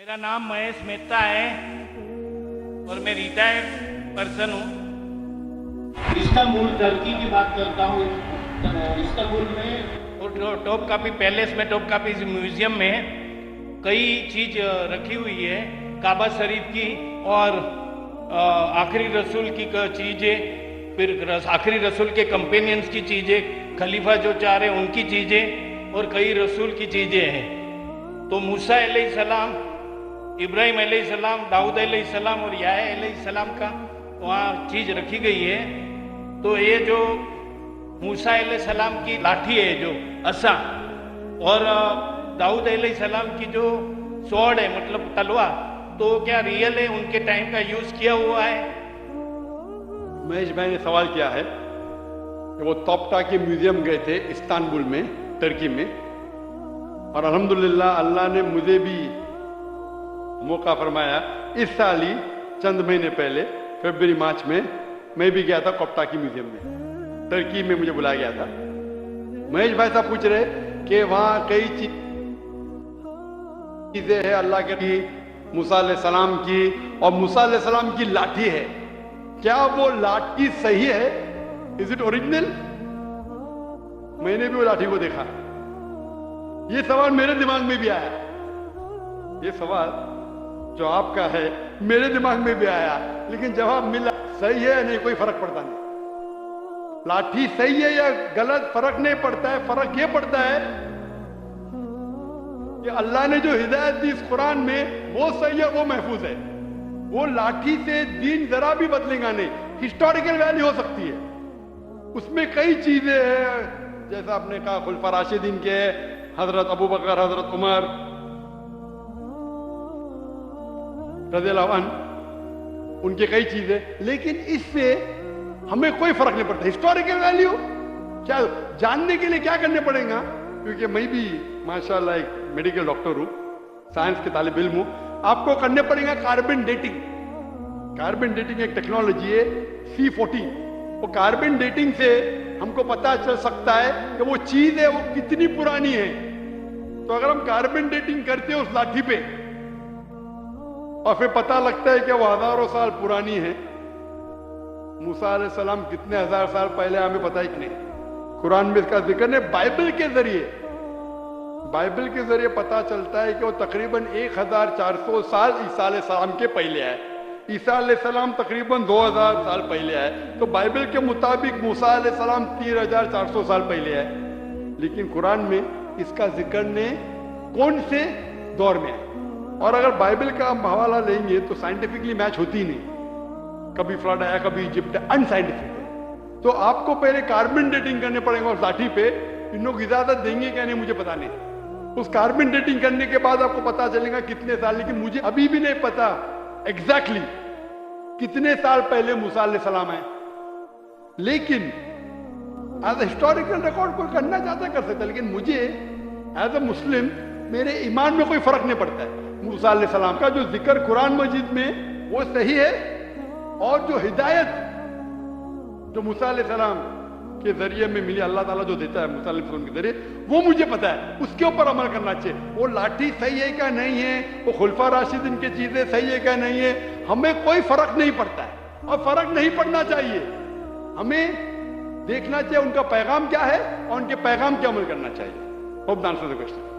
मेरा नाम महेश मेहता है और मैं रिटायर्ड पर्सन हूँ। इस्तांबुल टर्की की बात करता हूँ। इस्तांबुल में और टॉप कापी पैलेस में, टॉप कापी म्यूजियम में कई चीज रखी हुई है, काबा शरीफ की और आखिरी रसूल की चीज़ें, फिर आखिरी रसूल के कंपेनियंस की चीज़ें, खलीफा जो चाह रहे उनकी चीज़ें और कई रसूल की चीज़ें हैं। तो मूसा अलैहिस्सलाम, इब्राहिम अलैहिस्सलाम, दाऊद अलैहिस्सलाम और याह्या अलैहिस्सलाम का वहाँ चीज़ रखी गई है। तो ये जो मूसा अलैहिस्सलाम की लाठी है, जो असा, और दाऊद अलैहिस्सलाम की जो स्वॉर्ड है, मतलब तलवार, तो क्या रियल है, उनके टाइम का यूज किया हुआ है? महेश भाई ने सवाल किया है कि वो तोपटाकी म्यूजियम गए थे इस्तांबुल में, टर्की में, और अल्हम्दुलिल्लाह अल्लाह ने मुझे भी मौका फरमाया। इस साल ही चंद महीने पहले फरवरी मार्च में मैं भी गया था तोपटाकी म्यूजियम में, टर्की में मुझे बुलाया गया था। महेश भाई साहब पूछ रहे कि वहाँ कई चीजें हैं अल्लाह के, मूसा अलैहिस्सलाम की, और मूसा अलैहिस्सलाम की लाठी है, क्या वो लाठी सही है? Is it original? मैंने भी वो लाठी को देखा। ये सवाल मेरे दिमाग में भी आया, ये सवाल जो आपका है मेरे दिमाग में भी आया, लेकिन जवाब मिला सही है या नहीं कोई फर्क पड़ता नहीं। लाठी सही है या गलत फर्क नहीं पड़ता है, फर्क ये पड़ता है कि अल्लाह ने जो हिदायत दी इस कुरान में वो सही है, वो महफूज है। वो लाठी से दीन जरा भी बदलेगा नहीं। हिस्टोरिकल वैल्यू हो सकती है, उसमें कई चीजें हैं, जैसा आपने कहा खुलफा राशिदीन के, हजरत अबू बकर, हजरत उमर रज़ियल्लाहु अन्हु, उनके कई चीजें, लेकिन इससे हमें कोई फर्क नहीं पड़ता। हिस्टोरिकल वैल्यू क्या जानने के लिए क्या करने पड़ेगा, क्योंकि मैं भी माशाल्लाह एक मेडिकल डॉक्टर हूं, साइंस के तालिब इल्म हूं, आपको करने पड़ेगा कार्बन डेटिंग। कार्बन डेटिंग एक टेक्नोलॉजी है C14, वो कार्बन डेटिंग से हमको पता चल सकता है कि वो चीज है वो कितनी पुरानी है। तो अगर हम कार्बन डेटिंग करते हैं उस लाठी पे और फिर पता लगता है कि वो हजारों साल पुरानी है, मूसा अलैहिस्सलाम कितने हजार साल पहले हमें पता ही नहीं। कुरान में इसका जिक्र है, बाइबल के जरिए पता चलता है कि वो तकरीबन 1400 साल ईसा अलैहिस्सलाम के पहले है। ईसा अलैहिस्सलाम तकरीबन 2000 साल पहले है, तो बाइबल के मुताबिक मूसा अलैहिस्सलाम 3400 साल पहले है। लेकिन कुरान में इसका जिक्र ने कौन से दौर में है, और अगर बाइबल का हम हवाला लेंगे तो साइंटिफिकली मैच होती ही नहीं। कभी फ्लड आया, कभी इजिप्ट, अनसाइंटिफिक है। तो आपको पहले कार्बन डेटिंग करने पड़ेगा उस लाठी पे। इन लोग इजाजत देंगे क्या नहीं मुझे पता नहीं। उस कार्बन डेटिंग करने के बाद आपको पता चलेगा कितने साल, लेकिन मुझे अभी भी नहीं पता एग्जैक्टली कितने साल पहले मूसा अलैहिस्सलाम है। लेकिन एज ए हिस्टोरिकल रिकॉर्ड कोई करना चाहता है कर सकता है, लेकिन मुझे एज ए मुस्लिम मेरे ईमान में कोई फर्क नहीं पड़ता है। मूसा अलैहिस्सलाम का जो जिक्र कुरान मजीद में वो सही है, और जो हिदायत जो मूसा अलैहिस्सलाम के जरिए में मिली, अल्लाह ताला जो देता है मूसा अलैहिस्सलाम के जरिए, वो मुझे पता है, उसके ऊपर अमल करना चाहिए। वो लाठी सही है क्या नहीं है, वो खुलफा राशिदीन की चीजें सही है क्या नहीं है, हमें कोई फर्क नहीं पड़ता है, और फर्क नहीं पड़ना चाहिए। हमें देखना चाहिए उनका पैगाम क्या है और उनके पैगाम पे अमल करना चाहिए। Hope the answer the question.